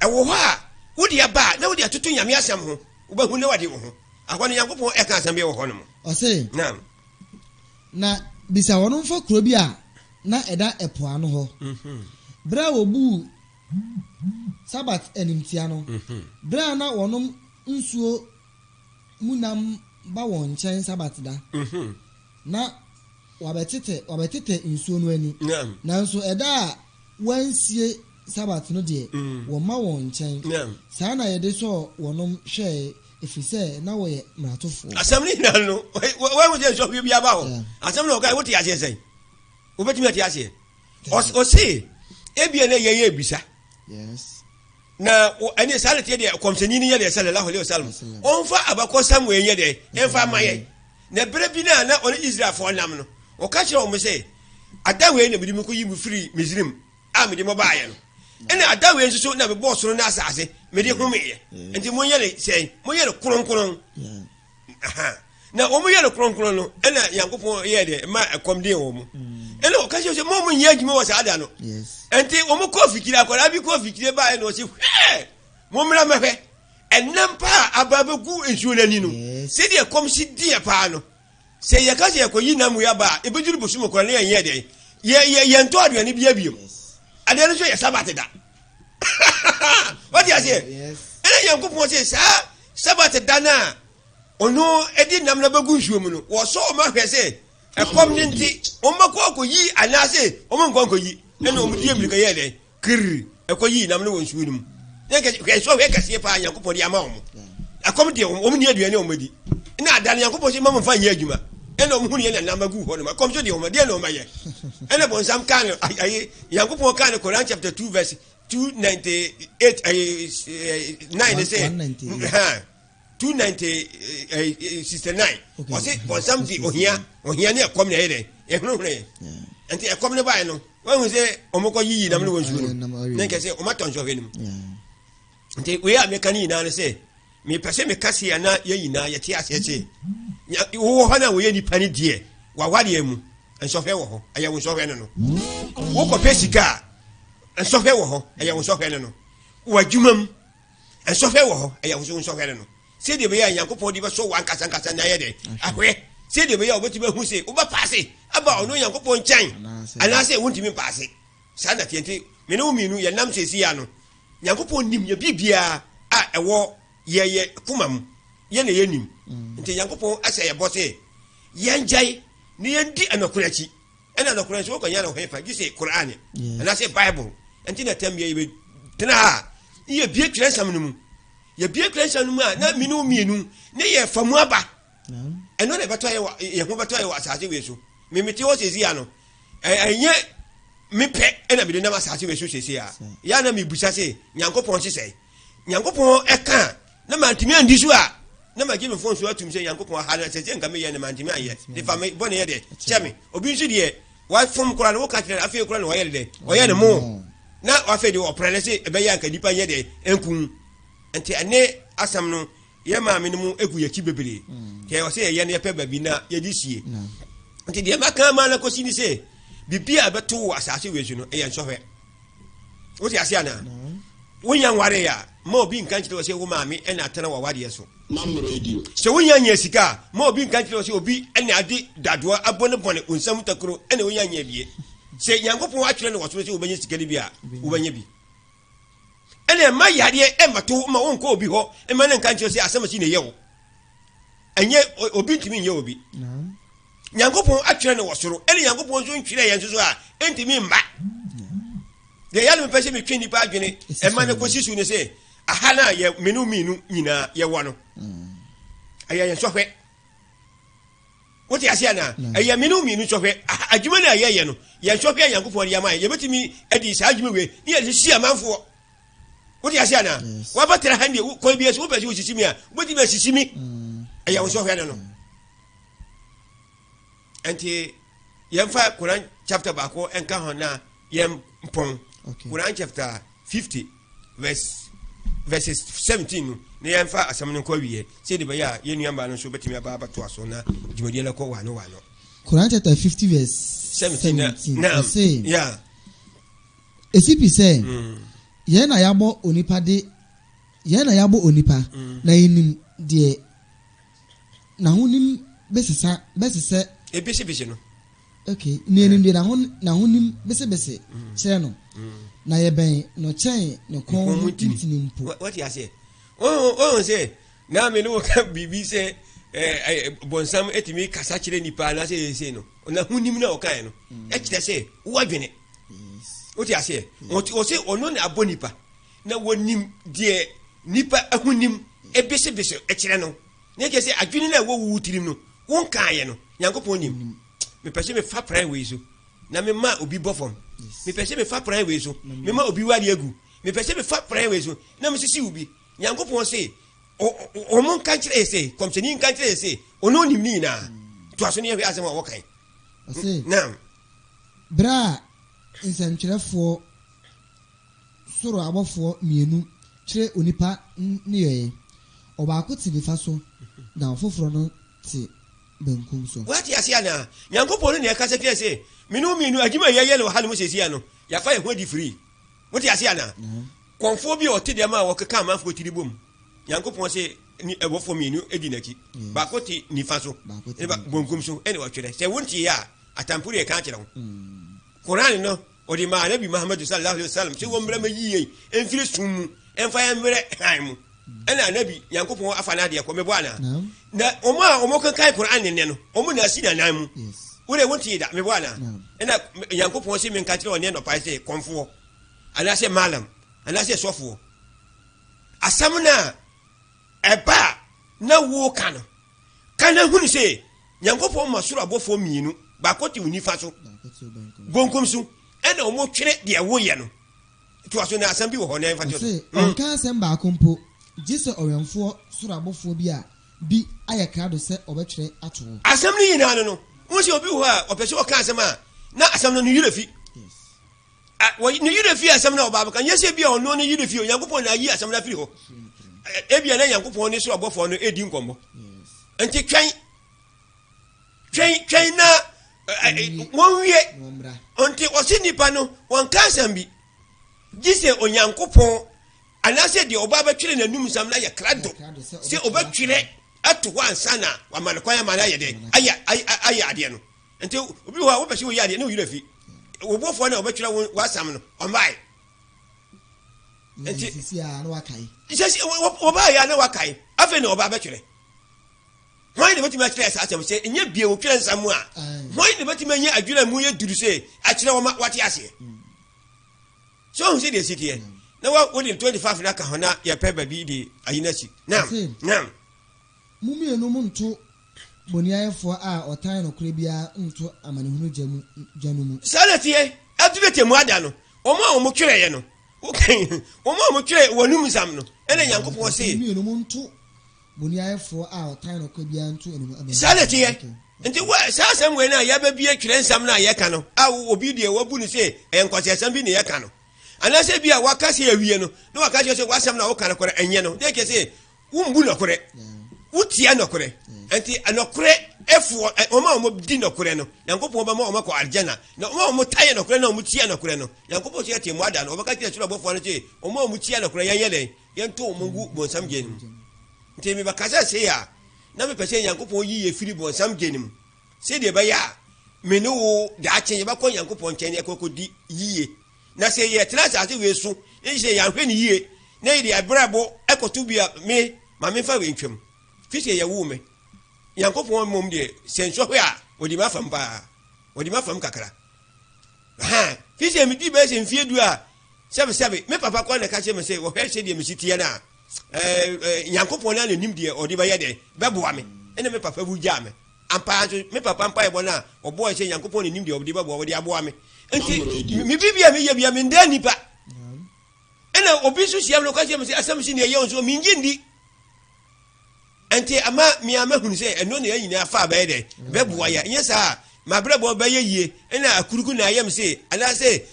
e wo ho a Would you buy? No, they are to Yamia Samu, but who know what you want. I want young people, I can't be a honor. Or say, now, bisa one for Krobia, na eda epoano ho. Bra obu Sabat enimtiano. Bra na wonom nsuo munam ba won chen Sabat da. Na wabetete nsuo no ani. Na nso eda wansie Sabat no de wo ma won chen. Sa na yede so wonom hwe efise na wo ye mratofo. Assembly na no. Why would you show you bia ba ho? Assembly okay, what you say? Obetimi ati ase. O say ebia na ye ebisa. Yes. Na any salary de komseni ni ye de sallallahu alaihi wasallam. Onfa abako Samuel ye de enfa maye. Na brebi na on Israel for nam no. O ka kire o mo say adawe na bidi mu ko yi mu free Misrim. A me de mo ba ye no. Ene adawe nso so na be boss no na asase. Me de ko me ye. Enti mo ye le say, mo ye le kronkron. Aha. Na o mo ye le kronkron no, ena Yankopon ye de ma akomde o mo. Ene o ka kire mo nye adwuma wo sa ada no. Yes. Enti o mo ko fikire akwara bi ko fikire ba no si mo mra mehwe enam pa ababegu ensuo nani no se de kom si die pa no se ye ka se ko yinam ya ba e bejuru bosumo ko na ye de ye nto aduane bia biem ade no so ye Sabat da what you say ene Yankopon se sa Sabat da na ono edi nam na begu nsuo mu no wo so o ma hwe se e kom ni nti o ma ko yi anase o ma nko yi ene o mu die mrika ye de kir e ko yi nam no won nsuo mu ne so we kase pa Yankopon di ama omo akom de o mu ni aduane o madi na adane Yankopon se mamfa nya adwuma ene o mu ni na namagu ho no akom so de o madi ene o maye ene bon sam kan ayi Yankopon kan Quran chapter 2 verse 298 9 say 269 o say bon sam di ohia ne akom na ye de e hunu hunu enti akom ne ba no wan say o mo ko yi nam no won su no ne ke say o ma ton so hwenim nti we amekani na ne say me pese me kase ya na ye na ye ti ase che wo ho na wo ye ni pani die wa wade mu ensohwe wo ho aya wo sohwe no wo ko pesika ensohwe wo ho aya wo sohwe no wa dwumam ensohwe wo ho aya wo sohwe no se de be ya Yankopon di be so wan kasa na ye de ahwe se de be ya obeti be hu se wo ba passe aba ono Yankopon chan ana se wontimi passe sa na tienti me no minu ye nam sesi ya no Yankopon nim ye bibia a ewo ye kumam ye na ye nim nti Yankopon asa ye bose ye njai ni ye ndi anakurachi ena anakurachi wo kan ya na hefa gise Quran ana se Bible nti na tem ye tena ye bie twensam no mu ye bie twensam no mu a na minu ne ye famu aba eno na beto ye ho beto ye asase we so mimiti wo sesi ya no enye mepe ena bi de na asase we so sesi ya na mi busa se Yankopon sese Yankopon eka na mantimi andi so a na ma give me phone so atum se Yankopon ha na sese nka me ye na mantimi aye de fa me bone ye de chemi obi nso de wa fom kura no ka kire afi kura no ye de o ye ne mo na wa fe de o prele se e be ya nka dipa ye de enkun enti ane asam no ye ma me no mu egu ye ki bebere ke o se ye ne pe babi na ye di sie enti de maka ma na kosi ni se bibia beto asase we so no e ye nsohwe o ti asia na wonya nware ya ma obi nkan kire o se wo ma me e na atena wa wade so radio so wonya nya sika ma obi nkan kire o se obi e na ade dadoa abone bone onsam takro e na wonya nya bie se Yankopon atwere ne wo so se wo benya sika ni bia wo benya bi e na ma yade e mato ma won ko obi ho e ma nkan kire o se asamachi ne ye wo enye obi ntimi nye obi Yankopon atwere ne wo soro e na Yankopon so ntwere ye so a entimi mba de yale me pese me twini pa adwene e ma ne kosisu ne se aha na ye menu nyina ye wo no aya ye sohwe woti asia na aya menu sohwe adwuma na ye no ye sohwe Yankopon ya ma ye betimi edi sa adwuma we ni ye hisi amanfo woti asia na wa batera hande ko bi eso pese wo sisimi a betimi sisimi aya wo sohwe no enti yemfa Quran chapter bako enka hona yem pon Quran chapter 50 verses 17 ne yemfa asamne ko wiye se de baya ye nuamba no so betimi aba to aso na jumadi la ko wano Quran chapter 50 verse 17 say yeah esipi say ye na yabo onipa de yana yabo onipa na yinim de na honim besesa ebese no okay na yinim de na honim bese kire no na ye ben no chen no kon tintini mpo what you say oh say na me no ka bibi say bonsam etimi kasa kire nipa na say no na honim na o kan no e kire say wo adwene what you say o say ono na abonipa na wonim de nipa ahunim ebese e kire no na ke say adwene na wo wutirim no won kan ye no Nyankopon nim me pese me fa pran we so na me ma obi bofom me pese me fa pran we so me ma obi wari agu me pese me fa pran we so na me sisi obi Nyankopon say o mon kan kire say komseni kan kire say ono nim ni na to aso ne asem wo kan na bra nsɛmkyerɛfoɔ soro abɔfoɔ mienu kyerɛ onipa ne yɛyɛ ɔbaako te nifa so na ɔfoforɔ no te benkum so wati asia na Nyankopɔn ne ɛka sɛ kire sɛ minu adwuma yɛyɛ no hale mo sesia no yafa yɛ ho di free wati asia na konfo bi ɔte de ma wɔkeka amanfo tiri bom Nyankopɔn sɛ ni ɛbɔfo mienu edi naki baako te nifa so ne ba benkum so ɛne wɔtwerɛ sɛ wonti ya atampuri ɛka kyerɛ ho Quran no odi ma Nabi Muhammad sallallahu alaihi wasallam sɛ wo mra ma yiye emfiri sum emfa ya mre han mu ɛna Nabi Nyankopɔn afa na de ko mebo ana na omo kan kai Quran ne no omo na si na nan mu wore wonti da mebo ana ɛna Nyankopɔn sɛ men ka kyerɛ one no pa sɛ konfo ana sɛ malam ana sɛ sofo asamna eba na wo kan kana hunu sɛ Nyankopɔn ma soro abofo mienu ba ko ti unifa so gonkom so ɛna omo twere de wo ye no to aso na asam bi wo ho na mfa to onka asam ba kompo gise ɔwɛmfoɔ soro abofo bi a bi ayɛ krado sɛ ɔbɛtwere ato asam ni yina no wo se obi ho a ɔpɛsɛ ɔka asam a na asam no yurefi wo ni yurefi asam na ɔba kan yese bi a ɔno ne yurefi Nyankopɔn na yi asam na firi ho ebia na Nyankopɔn ne soro abofo no edi nkombo enti twɛn na won wie onti osi nipa no won ka asam bi gise Onyankopɔn anase de oba ba twere nanum sam na ya krado se oba twere ato ho ansa na wamanekwan ma na ye de aya ade no enti obi ho a wo pese wo ya ade na wo yirafi obofo na oba twere wo asam no ombai enti sisi a na wakai sisi oba ya na wakai afa na oba ba twere why the betima stress asem se enye bie wo twere nsam a why the betima nya adwira mu ye duru se a kyere wo wate ase so on se de sitie na wo de 25 na ka hona ya pe ba bi de ayinasi na mumie no muntu boniayefo a otan no kure bia nto amanehunu janu mu salatie adubete mu ada no omo twere ye no okay omo twere wonum sam no ene Nyankopɔn se mumie no muntu boniayefo a otan no kure bia nto enu salatie nti wa sasam we na ya ba bia twere nsam na ye ka no a obi de wabu ni se enkwasesam bi ne ye ka no anase bia wakase awie no na wakase se wasam na wo ka no kore enye no de ke se wumbu no kore utia no kore enti anokore efo omo di no kore no Nyankopɔn ba ma omo ko arjana na omo taye no kore na omo tia no kore no Nyankopɔn se tie mu ada no obaka tia sura bofo no se omo tia no kore yele yento omo gu bonsam genim nti me bakasa se ya na me pese Nyankopɔn yi firi bonsam genim se de ba ya me no wo da chen ye ba ko Nyankopɔn chen ye kokodi yiye na se ye trasa ase we so e se ya hwe ni yiye na ide abrabo ekotu bia me ma me fa we ntwem fisi ye wu me Nyankopɔn mom de senso hwe a odi ma fam pa odi ma fam kakra fisi me di be se mfie du a sebe me papa ko na ka che me se wo hwe se de me sitie na Nyankopɔn na nim de odi ba ye de be boa me ene me papa bu ja me ampa me papa mpa e bona obo se Nyankopɔn ne nim de odi ba boa odi aboa me enti mi bibia me ye bia me nda nipa ena obi so siam no ka che me se asam si ne ye on so mi ngindi enti ama mi amahunu se eno ne yina afa ba de be boa ya nyesa ma brebo ba ye yie ena akuruku na ayam se ala se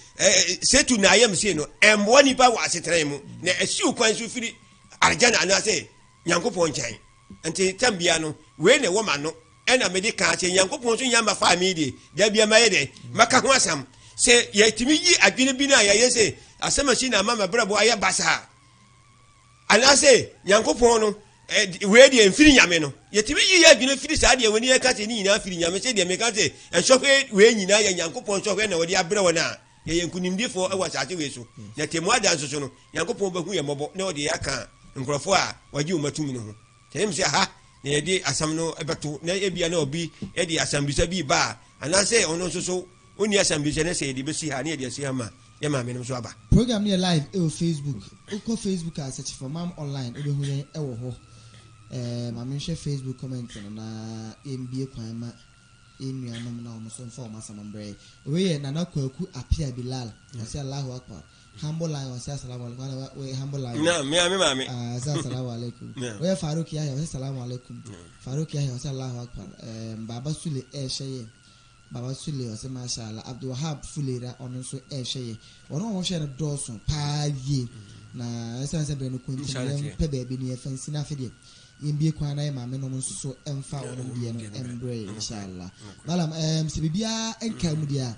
setu na ayam se no embo nipa wa asetran mu na asiu kwan so firi arjana ana se Nyankopɔn nkyɛn enti tambia no we ne wo ma no ena me de ka che Nyankopɔn so nyamba fa mi de da bia ma ye de maka ho asam se ye timi yi adwene bi na ya ye se asama si na mama brebo aya basa anase nyankopon no we de mfiri nyame no yetimi yi adwene firi saa de woni ka se ni nyina firi nyame se de me ka se enhwehwe we nyina ya nyankopon nhwehwe na wode abrɛ wona ye nkunimdifo e wasate we so na temu adanso so no nyankopon bahu ye mɔbɔ na wode aka nkrɔfo a waji umatumi no ho tem se ha na ye de asam no ebeto na ebia na obi e de asam bisa bi ba anase ono so oni asam bisa na se de besi ha na ye de si ha ma ye ma menom so aba program ne live e o Facebook uko Facebook a search for mam online obehu ye e wo ho ma me share Facebook comment no na mbie kwan ma enuanom na omo so mfa o masambre we ye nana kwaku apia Bilal say Allahu Akbar humble line wa say assalamu alaikum we humble line na me say assalamu alaikum we Farouk Yahya wa say assalamu alaikum Farouk Yahya wa say Allahu Akbar Baba Sule sheye Baba Sule wa say mashallah Abdul Wahab Fulera ono so sheye ono wo share doso pa ye na esanse be no kunti pe be bi no fancy na fide yembie kwana ya maame no so emfa wono bia no embre inshallah malam se bibia enka mu dia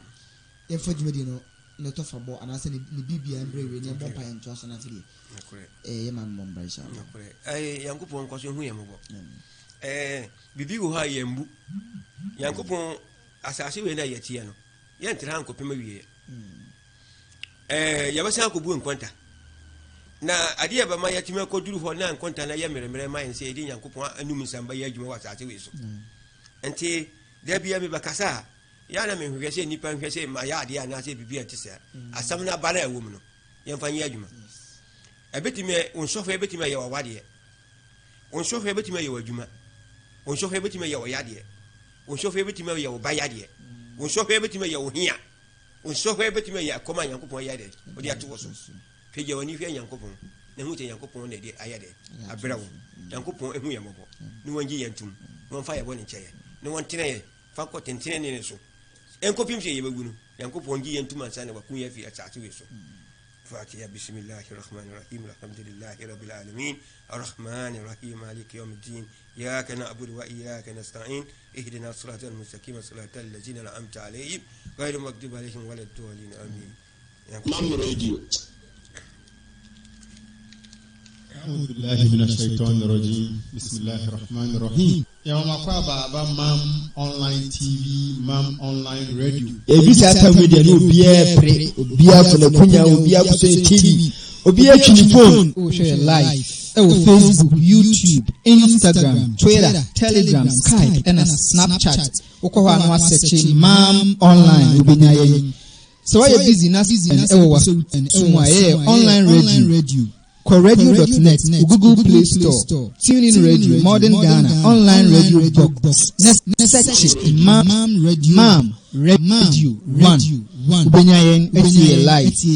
emfa djumadi no ne to fa bo anase ne bibia embre we ne bo pa ento so na fide ye man mo mbra inshallah yankopon ko so hu yembo bibi wo ha yembu yankopon asase we na yetia no ye ntra hankopem awie yabasa akobu enkwanta na ade ba ma yatime ko duru ho na nkonta na ye meremere ma ense edi nyankopon anum nsamba ye adwuma wasate we so enti da bia me bakasa ya na me hwese nipa hwese ma ya ade ana se bibia tese asam na bara ewo mu no ye mfa nye adwuma ebetime onsofa ebetime ye wawade onsofa ebetime ye wadwuma onsofa ebetime ye wayade onsofa ebetime ye wobayade onsofa ebetime ye wohia onsofa ebetime ye akoma nyankopon yade odi ato so peje woni hwe yankopon na hu te yankopon na de ayade abrawo yankopon ehu ye mobo ni wonji yantum won fa ye boni cheye ni won tene fa ko tentene ne so enkopim se ye bagunu yankopon ji yantum ansa na bakun ye fi atati we so fatiha bismillahir rahmanir rahim alhamdulillahi rabbil alamin arrahmanir rahim maliki yawmiddin iyyaka na'budu wa iyyaka nasta'in ihdinas siratal mustaqim siratal ladzina an'amta alayhim ghayril maghdubi alayhim waladdallin amin Mam radio أعوذ بالله من الشيطان الرجيم بسم الله الرحمن الرحيم يوم أقرأ مام أونلاين تي في مام أونلاين راديو ebisa ta media no obia pre obia fele kunya obia kusen TV obia telephone o share live Facebook, YouTube, Instagram, Twitter, Telegram, Skype and Snapchat ukwa anu asearch mam online obinya yen so why you busy na and ewa online radio Radio.net, Google Play Store, TuneIn Radio, Modern Ghana, Online Radio Box, Next Mam Radio 1. Ubenyayen eti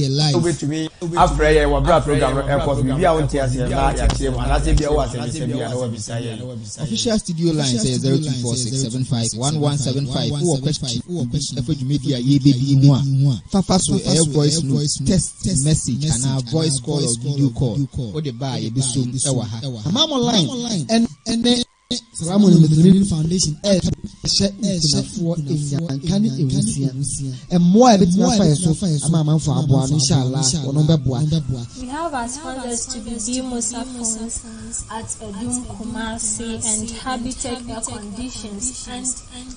live. Obetumi afre ye wa bra program airport bibia won tia se na ya kire ma na se bia wa se bia na wa bisaye. Official studio line say 0246751175 or question media ye be mu a fafa so air voice note text message and a voice call or video call or the bar ye be so e wa ha. Mam online and Salamu Muslim Foundation for Kani Ewusia and more bit na fire so ama for aboa inshallah ono beboa. We have as sponsors to be Musa Phones at Edum Kumasi and Habitat Air Conditions and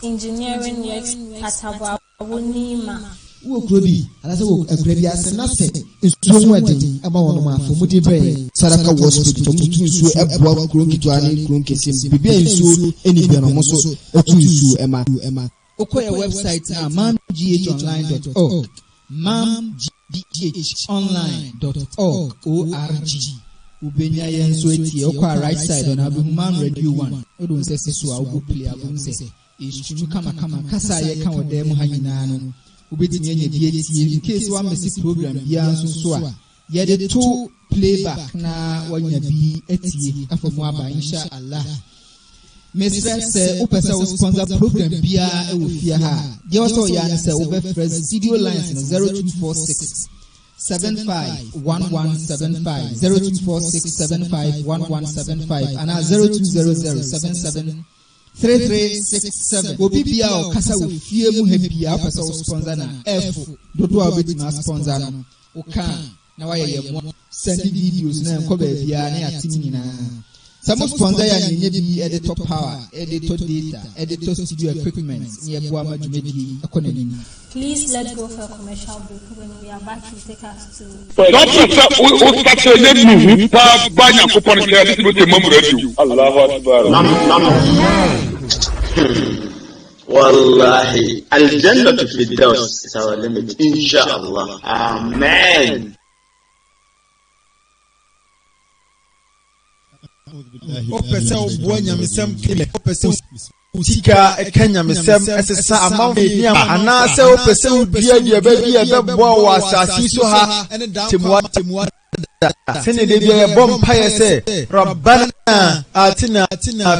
Engineering Works at Abawunima. Wo krobi ala se wo krobi asena se nsuo wadin ama wono ma fomudi bre Saraka hospital mutu nsuo eboa kron kitwa ne kron kesim bibia nsuo eni bia no mo so etu nsuo ema Okoye website na mamghonline.org mamghonline.org ubenya yen so eti okwa right side on Abumam Radio 1 odon se so a go play abun se isu kama kasa ye kan odem ha nyina no ubetimi anya die in case one message program bia nso so a ye de to playback na wanya bi etie afomu aba insha Allah Mr. Se upesa wo sponsor program bia e wo fia ha je also ya se wo be fresh video lines 0246 751175 0246751175 and 0200773367 obi bia o kasa wo fie mu ha bia upesa wo sponsor na F dodo a obeti na sponsor no o kan na wayɛ yɛ mo send videos na nkɔ baabi a ne atim nyinaa Some sponsor ya nye bi editor power, editor data, editor studio equipment. Nye boa ma jumedi economy. Please let's go for a commercial break. When we are back, we take us to. Don't start saying me. Pa banya kupon kaya sisi bote mamu radio. Allahu Akbar. Wallahi, al-jannatu fi daws is our limit. Inshallah. Amen. Opesa obo nyamesem kile opesa usika ekanyamesem esesa amam ni ana se opesa udua dia ba bi ebebo wa asasi so ha temwa sene de bia bom paye se rabbana atina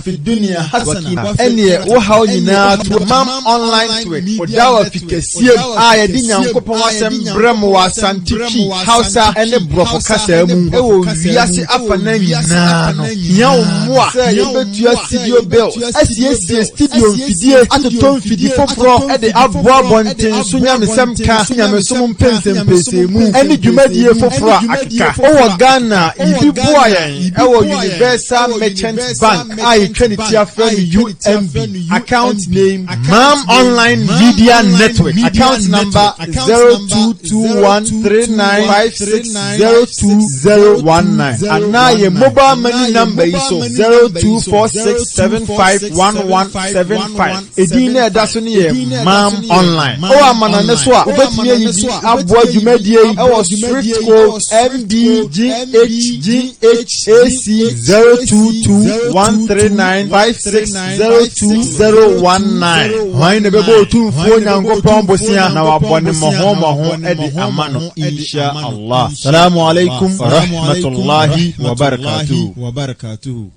fi dunya hasana ene wo hawo nyina to mam online to it odawa fikasiem a ye di nyankopon asem brem wa santiki hausa ene brofo kasa mu e wo wiase afana nyina no yawo moa se ye betua studio bill asie studio fidie atoton fidi foforo e de aboa bonten so nyamesem ka nyamesum mpensem pesemu ene dwumadie foforo akeka Ghana, ibi boyen, our Universal Merchant Bank, I Trinity UMB, account name, MAM Online Media Network, account number 022139560219, and now your mobile money number is 0246751175. Edina Dasoni, MAM Online. Oh, Amananeswa, Ubetia Yidi, Abwa Jumedi, our Swift Code MDG. HGHAC 022139560219. Why never go to phone and go Pombosia now upon the Mahoma Eddie Amano, Insha Allah. Salamu alaikum wa rahmatullahi wa barakatuh.